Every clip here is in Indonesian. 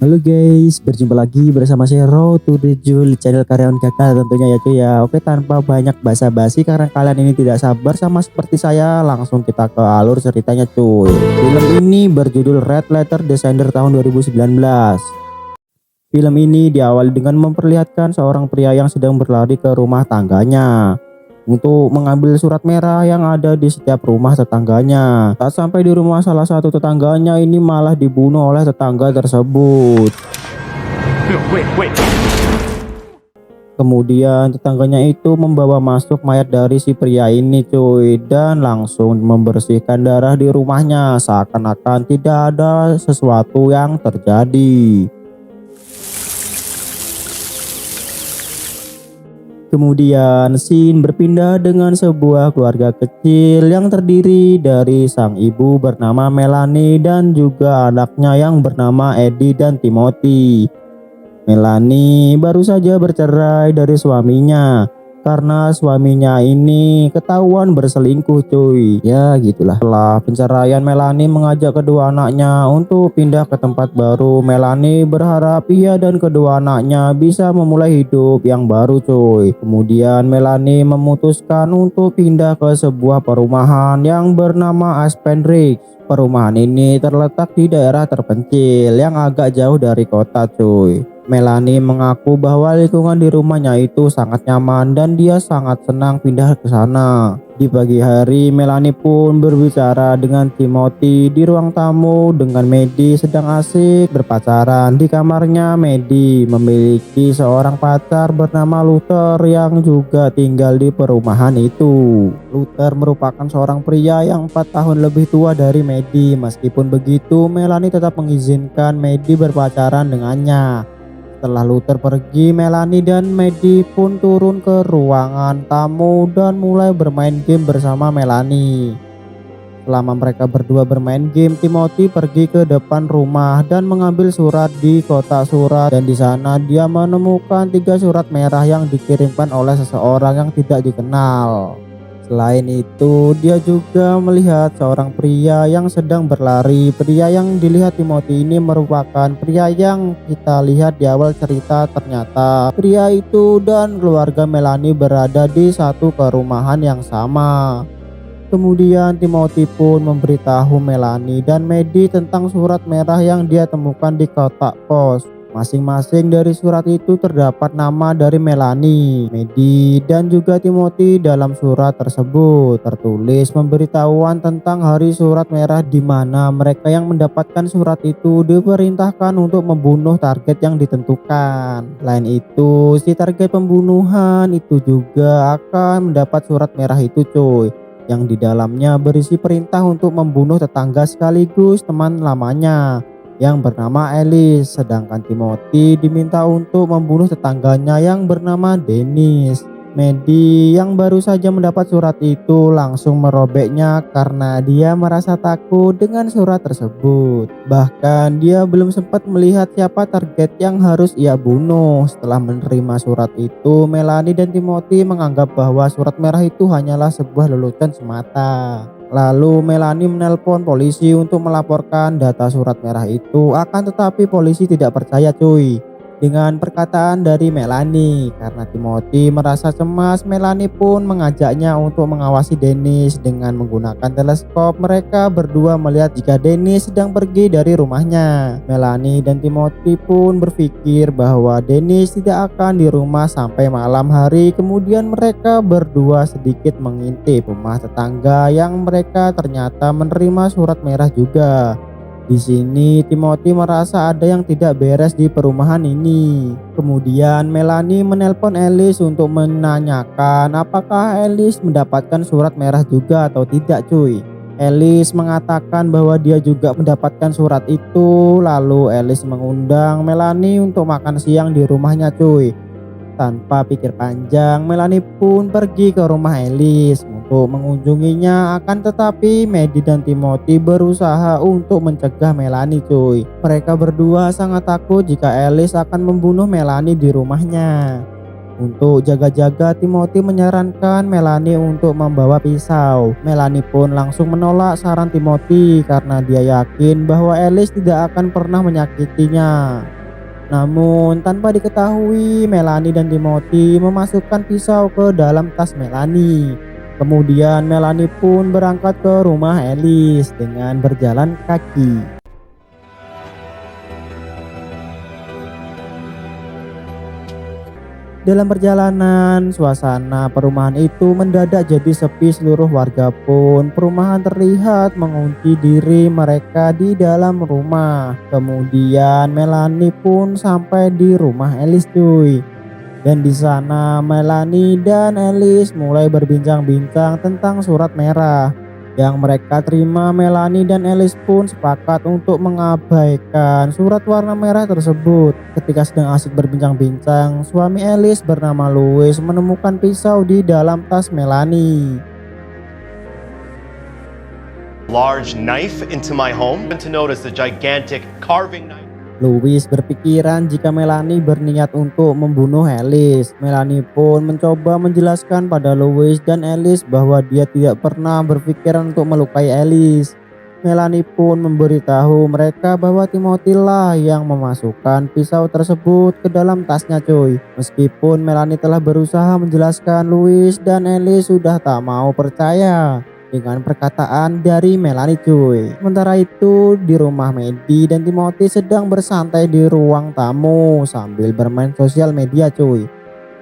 Halo guys, berjumpa lagi bersama saya Raw to the Jewel, channel karyawan gagal tentunya ya cuy ya. Oke, tanpa banyak basa-basi karena kalian ini tidak sabar sama seperti saya, langsung kita ke alur ceritanya cuy. Film ini berjudul Red Letter Descender tahun 2019. Film ini diawali dengan memperlihatkan seorang pria yang sedang berlari ke rumah tangganya untuk mengambil surat merah yang ada di setiap rumah tetangganya. Saat sampai di rumah salah satu tetangganya, ini malah dibunuh oleh tetangga tersebut. Kemudian tetangganya itu membawa masuk mayat dari si pria ini cuy, dan langsung membersihkan darah di rumahnya seakan-akan tidak ada sesuatu yang terjadi. Kemudian scene berpindah dengan sebuah keluarga kecil yang terdiri dari sang ibu bernama Melanie dan juga anaknya yang bernama Eddie dan Timothy. Melanie baru saja bercerai dari suaminya karena suaminya ini ketahuan berselingkuh cuy. Ya gitulah. Setelah penceraian, Melanie mengajak kedua anaknya untuk pindah ke tempat baru. Melanie berharap ia dan kedua anaknya bisa memulai hidup yang baru cuy. Kemudian Melanie memutuskan untuk pindah ke sebuah perumahan yang bernama Aspen Ridge. Perumahan ini terletak di daerah terpencil yang agak jauh dari kota cuy. Melanie mengaku bahwa lingkungan di rumahnya itu sangat nyaman dan dia sangat senang pindah ke sana. Di pagi hari, Melanie pun berbicara dengan Timothy di ruang tamu dengan Maddie sedang asik berpacaran. Di kamarnya, Maddie memiliki seorang pacar bernama Luther yang juga tinggal di perumahan itu. Luther merupakan seorang pria yang 4 tahun lebih tua dari Maddie. Meskipun begitu, Melanie tetap mengizinkan Maddie berpacaran dengannya. Setelah Luther pergi, Melanie dan Maddie pun turun ke ruangan tamu dan mulai bermain game bersama Melanie. Selama mereka berdua bermain game, Timothy pergi ke depan rumah dan mengambil surat di kotak surat, dan di sana dia menemukan 3 surat merah yang dikirimkan oleh seseorang yang tidak dikenal. Selain itu, dia juga melihat seorang pria yang sedang berlari. Pria yang dilihat Timothy ini merupakan pria yang kita lihat di awal cerita. Ternyata pria itu dan keluarga Melanie berada di satu perumahan yang sama. Kemudian Timothy pun memberitahu Melanie dan Maddie tentang surat merah yang dia temukan di kotak pos. Masing-masing dari surat itu terdapat nama dari Melanie, Maddie, dan juga Timothy. Dalam surat tersebut tertulis pemberitahuan tentang hari surat merah, di mana mereka yang mendapatkan surat itu diperintahkan untuk membunuh target yang ditentukan. Selain itu, si target pembunuhan itu juga akan mendapat surat merah itu cuy, yang di dalamnya berisi perintah untuk membunuh tetangga sekaligus teman lamanya yang bernama Alice. Sedangkan Timothy diminta untuk membunuh tetangganya yang bernama Dennis. Maddie yang baru saja mendapat surat itu langsung merobeknya karena dia merasa takut dengan surat tersebut. Bahkan dia belum sempat melihat siapa target yang harus ia bunuh. Setelah menerima surat itu, Melanie dan Timothy menganggap bahwa surat merah itu hanyalah sebuah lelucon semata. Lalu Melanie menelpon polisi untuk melaporkan data surat merah itu, akan tetapi polisi tidak percaya cuy dengan perkataan dari Melanie. Karena Timothy merasa cemas, Melanie pun mengajaknya untuk mengawasi Dennis dengan menggunakan teleskop. Mereka berdua melihat jika Dennis sedang pergi dari rumahnya. Melanie dan Timothy pun berpikir bahwa Dennis tidak akan di rumah sampai malam hari. Kemudian mereka berdua sedikit mengintip rumah tetangga yang mereka ternyata menerima surat merah juga. Di sini Timothy merasa ada yang tidak beres di perumahan ini. Kemudian Melanie menelpon Alice untuk menanyakan apakah Alice mendapatkan surat merah juga atau tidak cuy. Alice mengatakan bahwa dia juga mendapatkan surat itu. Lalu Alice mengundang Melanie untuk makan siang di rumahnya cuy. Tanpa pikir panjang, Melanie pun pergi ke rumah Alice untuk mengunjunginya. Akan tetapi Maddie dan Timothy berusaha untuk mencegah Melanie cuy. Mereka berdua sangat takut jika Alice akan membunuh Melanie di rumahnya. Untuk jaga-jaga, Timothy menyarankan Melanie untuk membawa pisau. Melanie pun langsung menolak saran Timothy karena dia yakin bahwa Alice tidak akan pernah menyakitinya. Namun tanpa diketahui, Melanie dan Timothy memasukkan pisau ke dalam tas Melanie. Kemudian Melanie pun berangkat ke rumah Alice dengan berjalan kaki. Dalam perjalanan, suasana perumahan itu mendadak jadi sepi. Seluruh warga pun perumahan terlihat mengunci diri mereka di dalam rumah. Kemudian Melanie pun sampai di rumah Alice cuy. Dan di sana Melanie dan Alice mulai berbincang-bincang tentang surat merah yang mereka terima. Melanie dan Alice pun sepakat untuk mengabaikan surat warna merah tersebut. Ketika sedang asik berbincang-bincang, suami Alice bernama Louis menemukan pisau di dalam tas Melanie. Large knife into my home and to notice the gigantic carving knife. Louis berpikiran jika Melanie berniat untuk membunuh Alice. Melanie pun mencoba menjelaskan pada Louis dan Alice bahwa dia tidak pernah berpikiran untuk melukai Alice. Melanie pun memberitahu mereka bahwa Timothy lah yang memasukkan pisau tersebut ke dalam tasnya cuy. Meskipun Melanie telah berusaha menjelaskan, Louis dan Alice sudah tak mau percaya dengan perkataan dari Melanie cuy. Sementara itu di rumah Maddie dan Timothy sedang bersantai di ruang tamu sambil bermain sosial media cuy.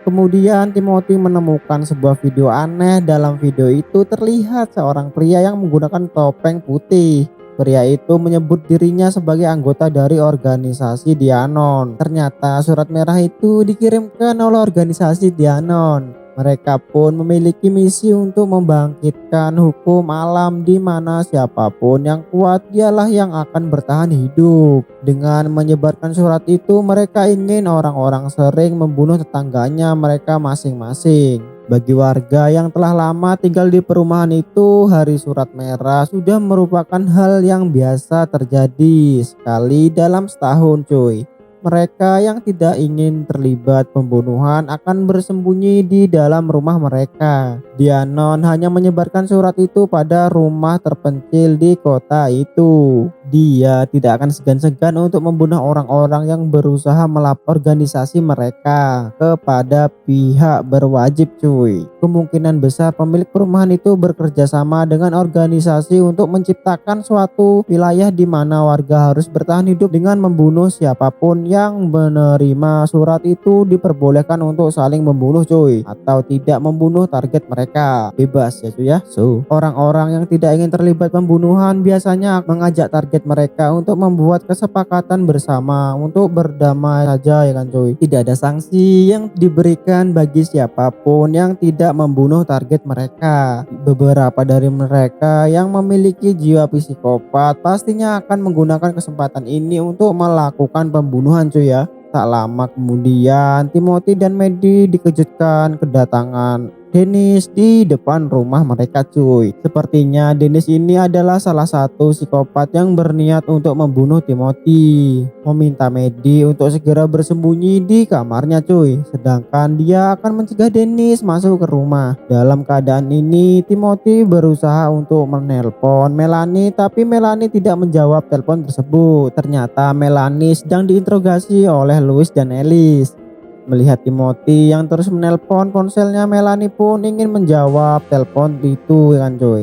Kemudian Timothy menemukan sebuah video aneh. Dalam video itu terlihat seorang pria yang menggunakan topeng putih. Pria itu menyebut dirinya sebagai anggota dari organisasi Dianon. Ternyata surat merah itu dikirimkan oleh organisasi Dianon. Mereka pun memiliki misi untuk membangkitkan hukum alam di mana siapapun yang kuat dialah yang akan bertahan hidup. Dengan menyebarkan surat itu, mereka ingin orang-orang sering membunuh tetangganya mereka masing-masing. Bagi warga yang telah lama tinggal di perumahan itu, hari surat merah sudah merupakan hal yang biasa terjadi sekali dalam setahun cuy. Mereka yang tidak ingin terlibat pembunuhan akan bersembunyi di dalam rumah mereka. Dianon hanya menyebarkan surat itu pada rumah terpencil di kota itu. Dia tidak akan segan-segan untuk membunuh orang-orang yang berusaha melapor organisasi mereka kepada pihak berwajib cuy. Kemungkinan besar pemilik perumahan itu bekerja sama dengan organisasi untuk menciptakan suatu wilayah di mana warga harus bertahan hidup dengan membunuh siapapun yang menerima surat itu. Diperbolehkan untuk saling membunuh cuy, atau tidak membunuh target mereka, bebas ya cuy ya. So, orang-orang yang tidak ingin terlibat pembunuhan biasanya mengajak target mereka untuk membuat kesepakatan bersama untuk berdamai saja ya kan cuy. Tidak ada sanksi yang diberikan bagi siapapun yang tidak membunuh target mereka. Beberapa dari mereka yang memiliki jiwa psikopat pastinya akan menggunakan kesempatan ini untuk melakukan pembunuhan cuy ya. Tak lama kemudian Timothy dan Maddie dikejutkan kedatangan Dennis di depan rumah mereka cuy. Sepertinya Dennis ini adalah salah satu psikopat yang berniat untuk membunuh Timothy. Meminta Maddie untuk segera bersembunyi di kamarnya cuy. Sedangkan dia akan mencegah Dennis masuk ke rumah. Dalam keadaan ini Timothy berusaha untuk menelpon Melanie, tapi Melanie tidak menjawab telepon tersebut. Ternyata Melanie sedang diinterogasi oleh Louis dan Alice. Melihat Timothy yang terus menelpon ponselnya, Melanie pun ingin menjawab telepon itu kan cuy.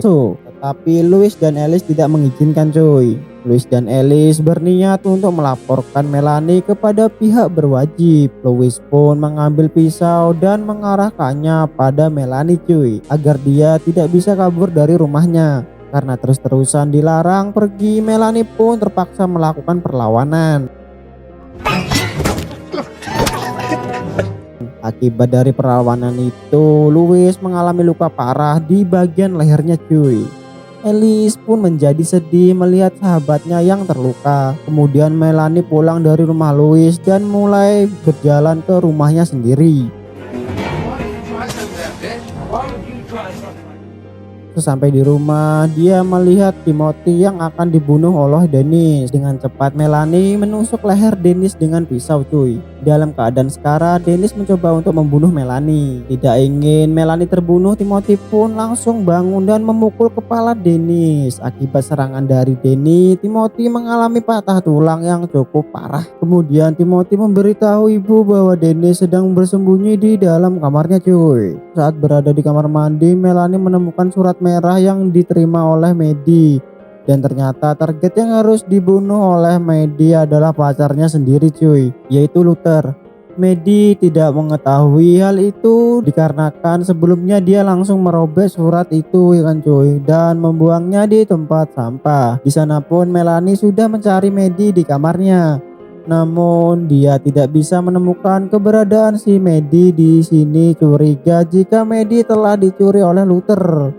Tetapi Louis dan Alice tidak mengizinkan cuy. Louis dan Alice berniat untuk melaporkan Melanie kepada pihak berwajib. Louis pun mengambil pisau dan mengarahkannya pada Melanie cuy, agar dia tidak bisa kabur dari rumahnya. Karena terus-terusan dilarang pergi, Melanie pun terpaksa melakukan perlawanan. Akibat dari perlawanan itu, Louis mengalami luka parah di bagian lehernya cuy. Alice pun menjadi sedih melihat sahabatnya yang terluka. Kemudian Melanie pulang dari rumah Louis dan mulai berjalan ke rumahnya sendiri. Sesampai di rumah, dia melihat Timothy yang akan dibunuh oleh Dennis. Dengan cepat Melanie menusuk leher Dennis dengan pisau cuy. Dalam keadaan sekarat, Dennis mencoba untuk membunuh Melanie. Tidak ingin Melanie terbunuh, Timothy pun langsung bangun dan memukul kepala Dennis. Akibat serangan dari Dennis, Timothy mengalami patah tulang yang cukup parah. Kemudian Timothy memberitahu ibu bahwa Dennis sedang bersembunyi di dalam kamarnya cuy. Saat berada di kamar mandi, Melanie menemukan surat merah yang diterima oleh Maddie. Dan ternyata target yang harus dibunuh oleh Maddie adalah pacarnya sendiri cuy, yaitu Luther. Maddie tidak mengetahui hal itu dikarenakan sebelumnya dia langsung merobek surat itu ya kan cuy, dan membuangnya di tempat sampah. Di sana pun Melanie sudah mencari Maddie di kamarnya. Namun dia tidak bisa menemukan keberadaan si Maddie. Di sini curiga jika Maddie telah dicuri oleh Luther.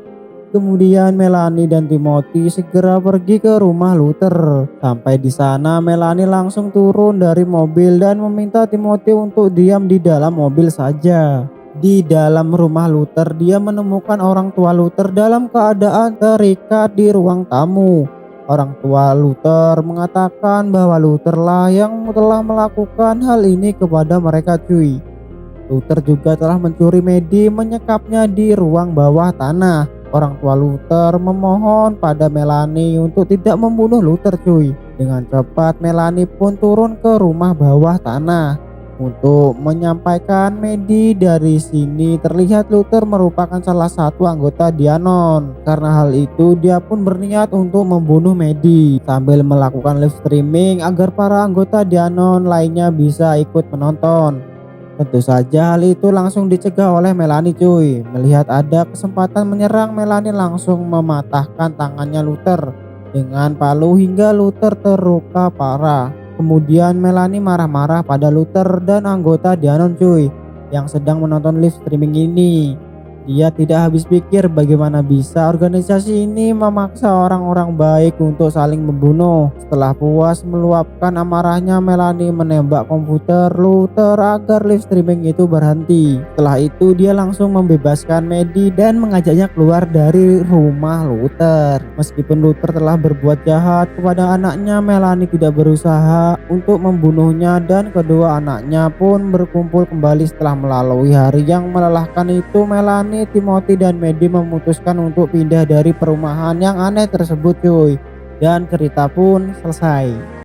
Kemudian Melanie dan Timothy segera pergi ke rumah Luther. Sampai di sana Melanie langsung turun dari mobil dan meminta Timothy untuk diam di dalam mobil saja. Di dalam rumah Luther, dia menemukan orang tua Luther dalam keadaan terikat di ruang tamu. Orang tua Luther mengatakan bahwa Luther lah yang telah melakukan hal ini kepada mereka cuy. Luther juga telah mencuri Maddie, menyekapnya di ruang bawah tanah. Orang tua Luther memohon pada Melanie untuk tidak membunuh Luther cuy. Dengan cepat Melanie pun turun ke rumah bawah tanah untuk menyampaikan Maddie. Dari sini terlihat Luther merupakan salah satu anggota Dianon. Karena hal itu dia pun berniat untuk membunuh Maddie sambil melakukan live streaming agar para anggota Dianon lainnya bisa ikut menonton. Tentu saja hal itu langsung dicegah oleh Melanie cuy. Melihat ada kesempatan menyerang, Melanie langsung mematahkan tangannya Luther dengan palu hingga Luther terluka parah. Kemudian Melanie marah-marah pada Luther dan anggota Dianon cuy yang sedang menonton live streaming ini. Dia tidak habis pikir bagaimana bisa organisasi ini memaksa orang-orang baik untuk saling membunuh. Setelah puas meluapkan amarahnya, Melanie menembak komputer Luther agar live streaming itu berhenti. Setelah itu dia langsung membebaskan Maddie dan mengajaknya keluar dari rumah Luther. Meskipun Luther telah berbuat jahat kepada anaknya, Melanie tidak berusaha untuk membunuhnya dan kedua anaknya pun berkumpul kembali setelah melalui hari yang melelahkan itu. Melanie, Timothy dan Maddie memutuskan untuk pindah dari perumahan yang aneh tersebut cuy, dan cerita pun selesai.